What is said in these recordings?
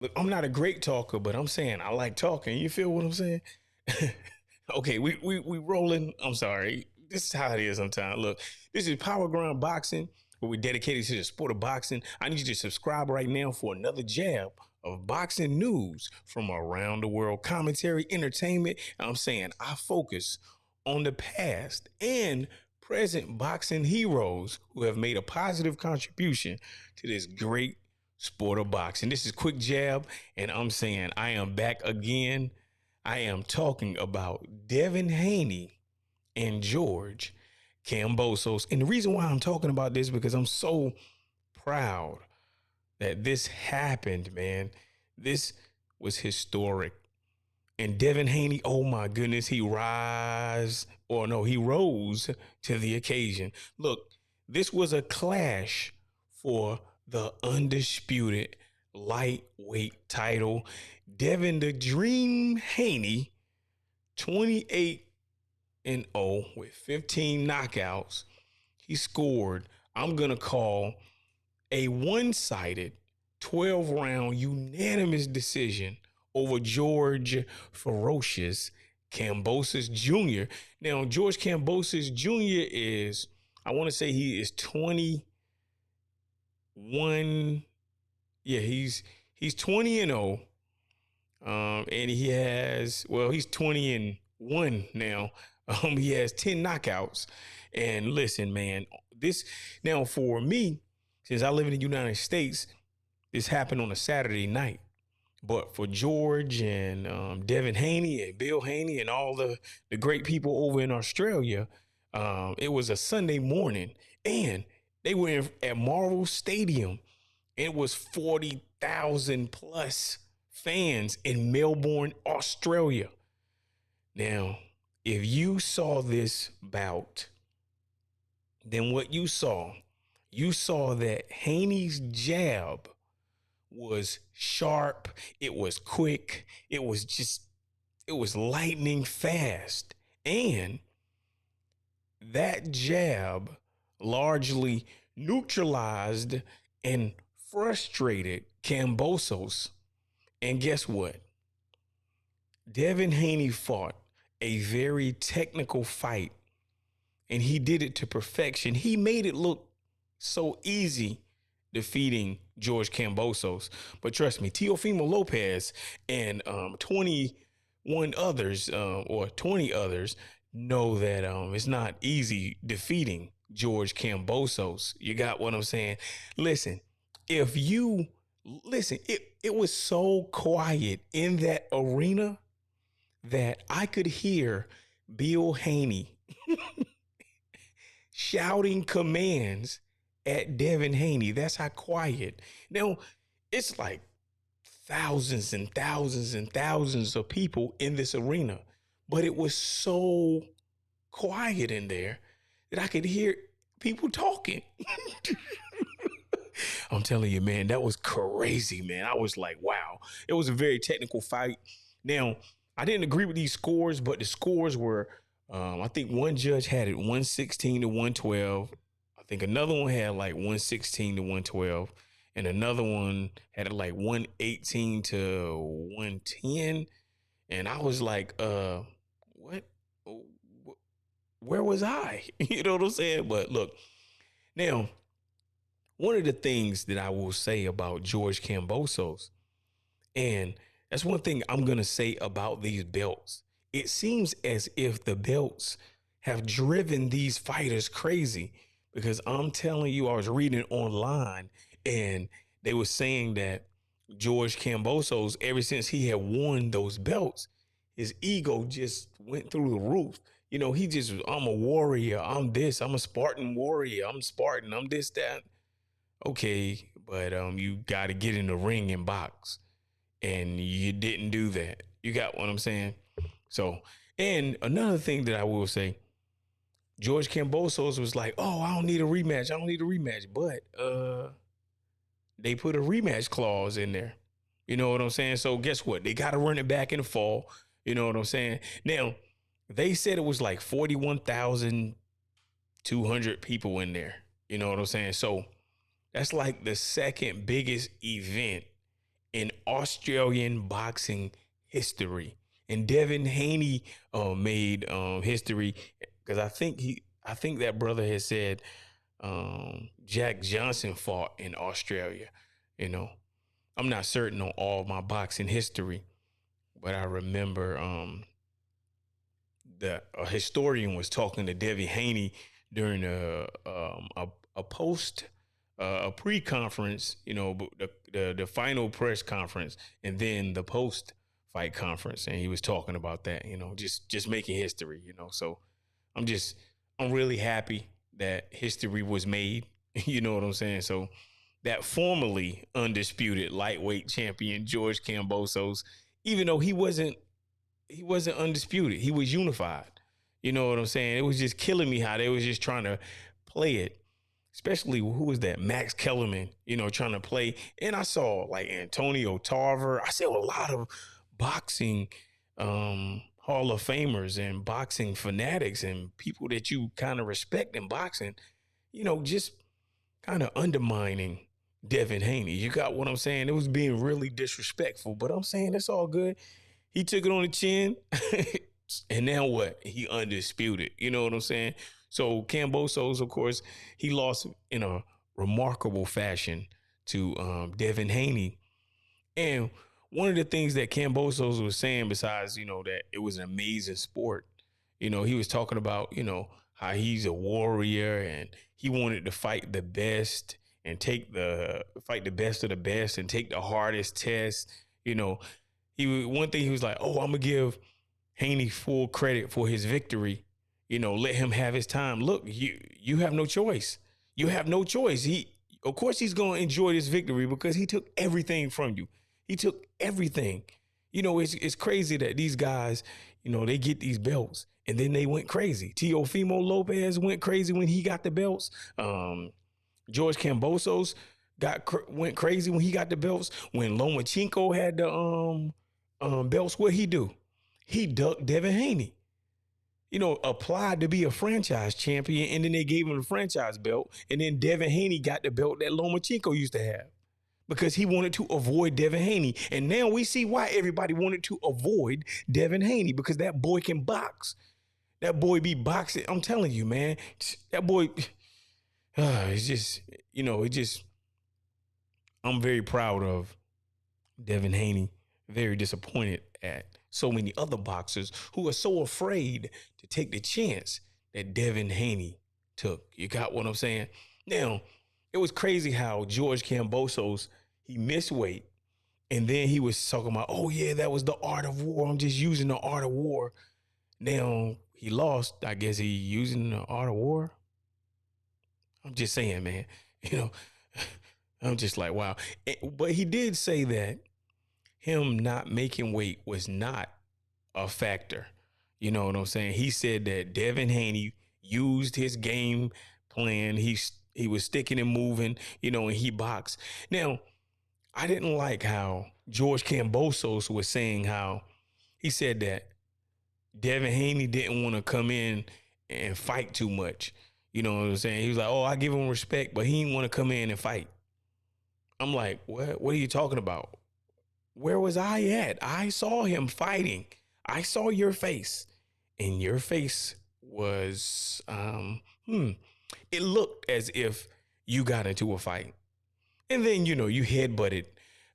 Look, I'm not a great talker, but I'm saying I like talking. You feel what I'm saying? Okay, we rolling. I'm sorry. This is how it is sometimes. Look, this is Power Ground Boxing, where we're dedicated to the sport of boxing. I need you to subscribe right now for another jab of boxing news from around the world, commentary, entertainment. I'm saying I focus on the past and present boxing heroes who have made a positive contribution to this great sport of boxing. This is Quick Jab, and I'm saying I am back again. I am talking about Devin Haney and George Kambosos. And the reason why I'm talking about this is because I'm so proud that this happened, man. This was historic. And Devin Haney, oh my goodness, he rose to the occasion. Look, this was a clash for the undisputed lightweight title. Devin the Dream Haney, 28-0 with 15 knockouts. He scored, I'm going to call a one-sided 12-round unanimous decision over George Ferocious Kambosos Jr. Now, George Kambosos Jr. is, I want to say he is 21. Yeah, he's 20-0. And he's 20-1 now. He has 10 knockouts. And listen, man, this now for me, since I live in the United States, this happened on a Saturday night. But for George and Devin Haney and Bill Haney and all the great people over in Australia, it was a Sunday morning, and they were at Marvel Stadium. It was 40,000 plus fans in Melbourne, Australia. Now, if you saw this bout, then what you saw that Haney's jab was sharp, it was quick, it was lightning fast. And that jab largely neutralized and frustrated Kambosos. And guess what? Devin Haney fought a very technical fight, and he did it to perfection. He made it look so easy defeating George Kambosos. But trust me, Teofimo Lopez and 21 others or 20 others know that it's not easy defeating George Kambosos. You got what I'm saying? Listen, if you listen, it was so quiet in that arena that I could hear Bill Haney shouting commands at Devin Haney. That's how quiet. Now, it's like thousands and thousands and thousands of people in this arena, but it was so quiet in there that I could hear people talking. I'm telling you, man, that was crazy, man. I was like, wow. It was a very technical fight. Now, I didn't agree with these scores, but the scores were, I think one judge had it 116 to 112. I think another one had like 116 to 112. And another one had it like 118 to 110. And I was like, what? Where was I? You know what I'm saying? But look, now, one of the things that I will say about George Kambosos, and that's one thing I'm going to say about these belts. It seems as if the belts have driven these fighters crazy, because I'm telling you, I was reading online and they were saying that George Kambosos, ever since he had won those belts, his ego just went through the roof. You know, he just, I'm a warrior. I'm this, I'm a Spartan warrior. I'm Spartan. I'm this, that. Okay, but you got to get in the ring and box, and you didn't do that. You got what I'm saying? So, and another thing that I will say, George Kambosos was like, "Oh, I don't need a rematch. I don't need a rematch." But they put a rematch clause in there. You know what I'm saying? So guess what? They got to run it back in the fall. You know what I'm saying? Now, they said it was like 41,200 people in there. You know what I'm saying? So that's like the second biggest event in Australian boxing history. And Devin Haney made history because I think that brother has said Jack Johnson fought in Australia. You know, I'm not certain on all my boxing history, but I remember the a historian was talking to Devin Haney during a post a pre-conference, you know, the final press conference, and then the post fight conference, and he was talking about that, you know, just making history, you know. So I'm just I'm really happy that history was made. You know what I'm saying? So that formerly undisputed lightweight champion George Kambosos, even though he wasn't undisputed. He was unified. You know what I'm saying? It was just killing me how they was just trying to play it. Especially who was that? Max Kellerman, you know, trying to play. And I saw like Antonio Tarver. I saw a lot of boxing Hall of Famers and boxing fanatics and people that you kind of respect in boxing, you know, just kind of undermining Devin Haney. You got what I'm saying? It was being really disrespectful, but I'm saying it's all good. He took it on the chin. And now what? He undisputed. You know what I'm saying? So Kambosos, of course, he lost in a remarkable fashion to Devin Haney. And one of the things that Kambosos was saying, besides, you know, that it was an amazing sport, you know, he was talking about, you know, how he's a warrior and he wanted to fight the best and fight the best of the best and take the hardest test. You know, one thing he was like, oh, I'm gonna give Haney full credit for his victory. You know, let him have his time. Look, you have no choice. You have no choice. Of course he's gonna enjoy this victory because he took everything from you. He took everything. You know, it's crazy that these guys, you know, they get these belts and then they went crazy. Teofimo Lopez went crazy when he got the belts. George Kambosos went crazy when he got the belts. When Lomachenko had the belts, what he do? He ducked Devin Haney. You know, applied to be a franchise champion, and then they gave him the franchise belt, and then Devin Haney got the belt that Lomachenko used to have because he wanted to avoid Devin Haney. And now we see why everybody wanted to avoid Devin Haney, because that boy can box. That boy be boxing. I'm telling you, man, that boy, it's just, you know, I'm very proud of Devin Haney, very disappointed at so many other boxers who are so afraid to take the chance that Devin Haney took. You got what I'm saying? Now, it was crazy how George Kambosos, he missed weight, and then he was talking about, oh yeah, that was the art of war. I'm just using the art of war. Now he lost. I guess he using the art of war. I'm just saying, man. You know, I'm just like, wow. But he did say that him not making weight was not a factor. You know what I'm saying? He said that Devin Haney used his game plan. He was sticking and moving, you know, and he boxed. Now, I didn't like how George Kambosos was saying how he said that Devin Haney didn't want to come in and fight too much. You know what I'm saying? He was like, oh, I give him respect, but he didn't want to come in and fight. I'm like, what? What are you talking about? Where was I at? I saw him fighting. I saw your face, and your face was, it looked as if you got into a fight. And then, you know, you headbutted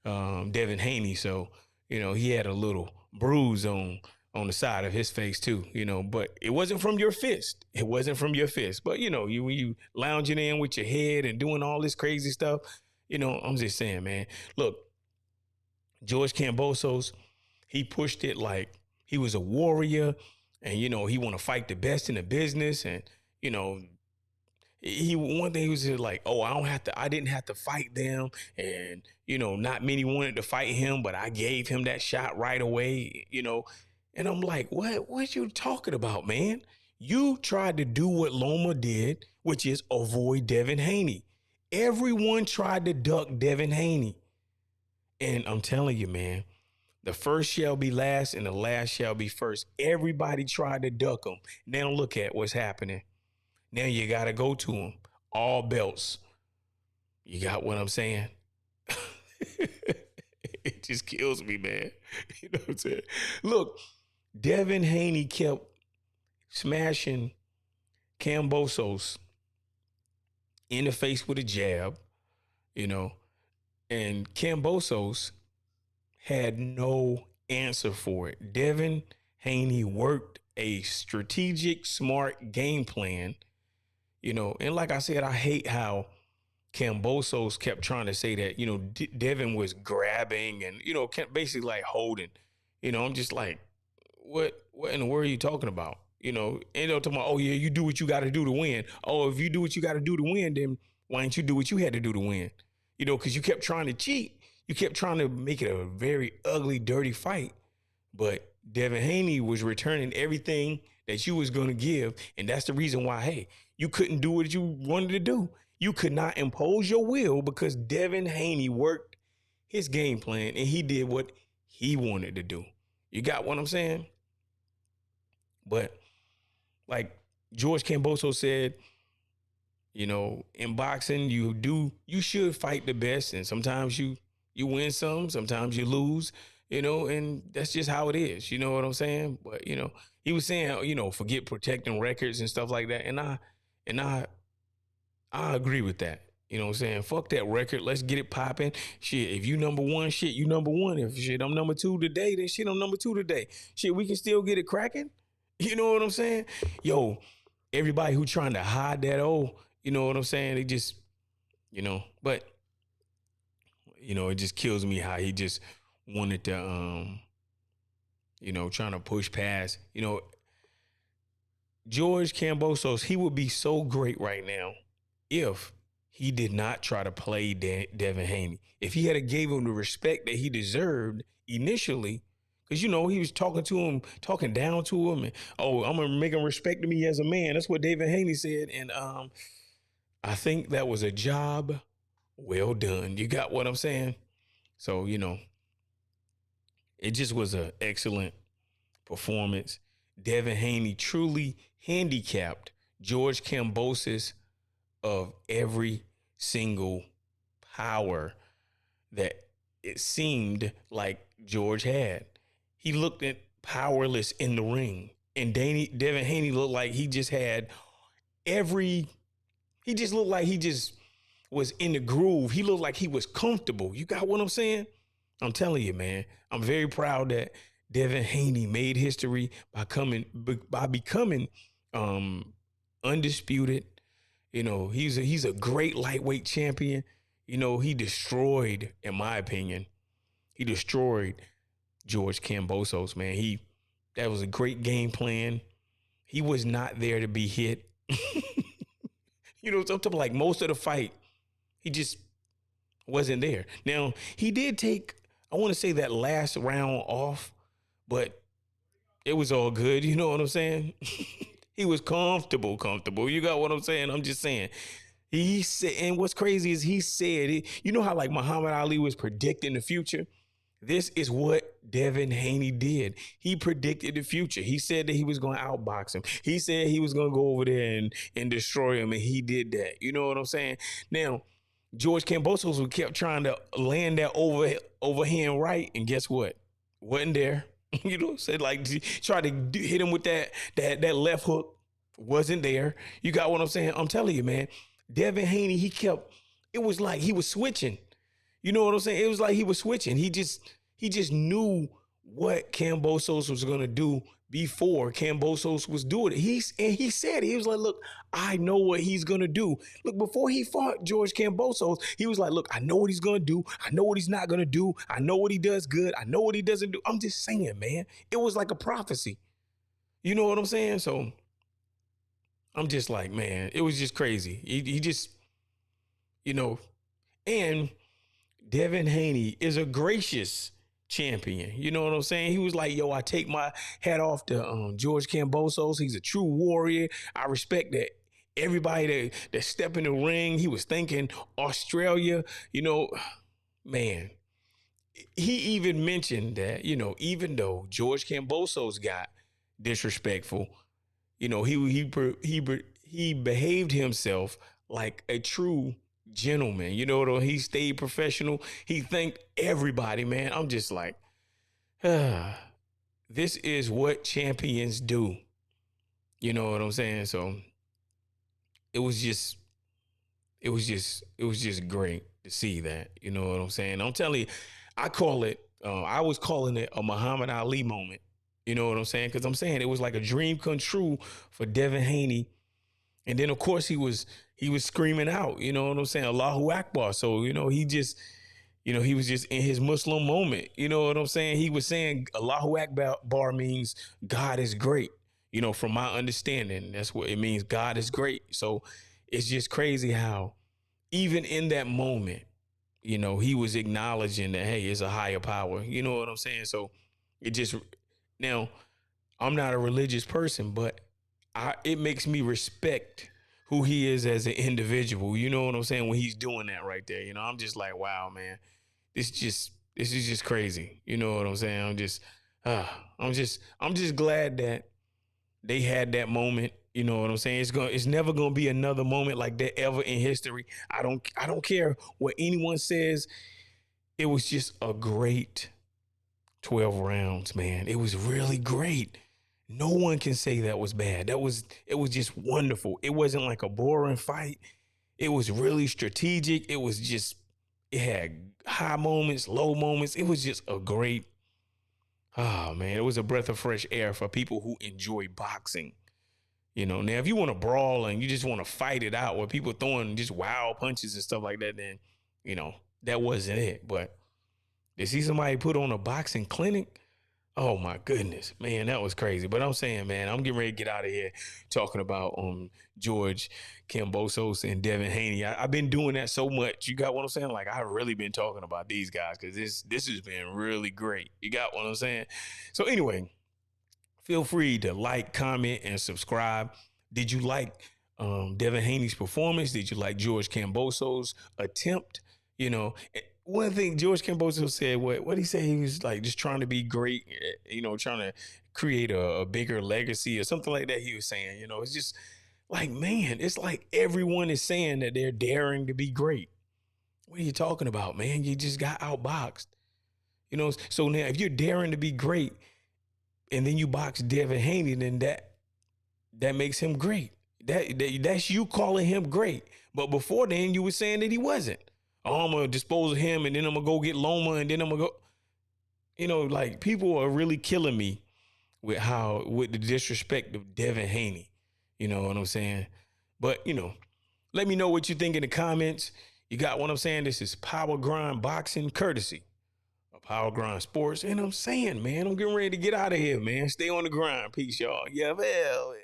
Devin Haney. So, you know, he had a little bruise on the side of his face too, you know, but it wasn't from your fist. It wasn't from your fist. But, you know, when you lounging in with your head and doing all this crazy stuff, you know, I'm just saying, man, look, George Kambosos, he pushed it like he was a warrior, and, you know, he want to fight the best in the business. And, you know, one thing he was just like, oh, I didn't have to fight them. And, you know, not many wanted to fight him, but I gave him that shot right away, you know. And I'm like, what you talking about, man? You tried to do what Loma did, which is avoid Devin Haney. Everyone tried to duck Devin Haney. And I'm telling you, man, the first shall be last and the last shall be first. Everybody tried to duck him. Now look at what's happening. Now you got to go to him. All belts. You got what I'm saying? it just kills me, man. You know what I'm saying? Look, Devin Haney kept smashing Kambosos in the face with a jab, you know, and Kambosos had no answer for it. Devin Haney worked a strategic, smart game plan, you know, and like I said, I hate how Kambosos kept trying to say that, you know, Devin was grabbing and, you know, kept basically like holding. You know, I'm just like, what in the world are you talking about? You know, and they'll talk about, oh yeah, you do what you got to do to win. Oh, if you do what you got to do to win, then why didn't you do what you had to do to win? You know, because you kept trying to cheat. You kept trying to make it a very ugly, dirty fight. But Devin Haney was returning everything that you was going to give. And that's the reason why, hey, you couldn't do what you wanted to do. You could not impose your will because Devin Haney worked his game plan and he did what he wanted to do. You got what I'm saying? But like George Kambosos said, you know, in boxing, you should fight the best. And sometimes you win some, sometimes you lose, you know, and that's just how it is. You know what I'm saying? But, you know, he was saying, you know, forget protecting records and stuff like that. I agree with that. You know what I'm saying? Fuck that record. Let's get it popping. Shit, if you number one, shit, you number one. If shit, I'm number two today, then shit, I'm number two today. Shit, we can still get it cracking. You know what I'm saying? Yo, everybody who trying to hide that, oh, you know what I'm saying? They just, you know, but, you know, it just kills me how he just wanted to, you know, trying to push past, you know, George Kambosos, he would be so great right now if he did not try to play Devin Haney. If he had gave him the respect that he deserved initially, because, you know, he was talking to him, talking down to him, and, oh, I'm going to make him respect me as a man. That's what Devin Haney said. And I think that was a job well done. You got what I'm saying? So, you know, it just was an excellent performance. Devin Haney truly handicapped George Kambosos of every single power that it seemed like George had. He looked at powerless in the ring. And Devin Haney looked like he just had he just looked like he just was in the groove. He looked like he was comfortable. You got what I'm saying? I'm telling you, man, I'm very proud that Devin Haney made history by becoming undisputed. You know, he's a great lightweight champion. You know, he destroyed, in my opinion, he destroyed George Kambosos, man. That was a great game plan. He was not there to be hit. You know, something like most of the fight, he just wasn't there. Now, he did take, I want to say, that last round off, but it was all good. You know what I'm saying? He was comfortable. You got what I'm saying? I'm just saying. He said, and what's crazy is he said, you know how like Muhammad Ali was predicting the future? This is what Devin Haney did. He predicted the future. He said that he was going to outbox him. He said he was going to go over there and destroy him, and he did that. You know what I'm saying? Now, George Kambosos kept trying to land that overhand right, and guess what? Wasn't there. You know, said like try to hit him with that left hook, wasn't there. You got what I'm saying? I'm telling you, man. Devin Haney, it was like he was switching. You know what I'm saying? It was like he was switching. He just knew what Kambosos was gonna do before Kambosos was doing it. He said, he was like, look, I know what he's gonna do. Look, before he fought George Kambosos, he was like, look, I know what he's gonna do. I know what he's not gonna do. I know what he does good. I know what he doesn't do. I'm just saying, man. It was like a prophecy. You know what I'm saying? So I'm just like, man, it was just crazy. He just, you know, and Devin Haney is a gracious champion. You know what I'm saying? He was like, yo, I take my hat off to George Kambosos. He's a true warrior. I respect that. Everybody that step in the ring, he was thinking Australia, you know, man. He even mentioned that, you know, even though George Kambosos got disrespectful, you know, he behaved himself like a true gentleman. You know, he stayed professional. He thanked everybody, man. I'm just like, this is what champions do. You know what I'm saying? So it was just, it was just great to see that. You know what I'm saying? I'm telling you, I call it, I was calling it a Muhammad Ali moment. You know what I'm saying? Because I'm saying it was like a dream come true for Devin Haney. And then of course he was screaming out, you know what I'm saying? Allahu Akbar. So, you know, he just, you know, he was just in his Muslim moment. You know what I'm saying? He was saying Allahu Akbar means God is great. You know, from my understanding, that's what it means. God is great. So it's just crazy how even in that moment, you know, he was acknowledging that, hey, it's a higher power. You know what I'm saying? So it just, now, I'm not a religious person, but it makes me respect who he is as an individual. You know what I'm saying? When he's doing that right there, you know, I'm just like, wow, man, this is just crazy. You know what I'm saying? I'm just glad that they had that moment. You know what I'm saying? It's never gonna be another moment like that ever in history. I don't care what anyone says. It was just a great 12 rounds, man. It was really great. No one can say that was bad. It was just wonderful. It wasn't like a boring fight. It was really strategic. It had high moments, low moments. It was just a great, oh man, it was a breath of fresh air for people who enjoy boxing. You know, now if you want to brawl and you just want to fight it out where people throwing just wild punches and stuff like that, then, you know, that wasn't it. But to see somebody put on a boxing clinic, oh my goodness, man, that was crazy. But I'm saying, man, I'm getting ready to get out of here talking about George Kambosos and Devin Haney. I've been doing that so much. You got what I'm saying? Like I've really been talking about these guys because this has been really great. You got what I'm saying? So anyway, feel free to like, comment, and subscribe. Did you like Devin Haney's performance? Did you like George Kambosos' attempt? You know, one thing George Kambosos said, what he said, he was like just trying to be great, you know, trying to create a bigger legacy or something like that. He was saying, you know, it's just like, man, it's like everyone is saying that they're daring to be great. What are you talking about, man? You just got outboxed. You know, so now if you're daring to be great and then you box Devin Haney, then that makes him great. That's you calling him great. But before then, you were saying that he wasn't. Oh, I'm gonna dispose of him, and then I'm gonna go get Loma, and then I'm gonna go. You know, like people are really killing me with the disrespect of Devin Haney. You know what I'm saying? But you know, let me know what you think in the comments. You got what I'm saying? This is Power Grind Boxing courtesy of Power Grind Sports, and I'm saying, man, I'm getting ready to get out of here, man. Stay on the grind. Peace, y'all. Yeah, well.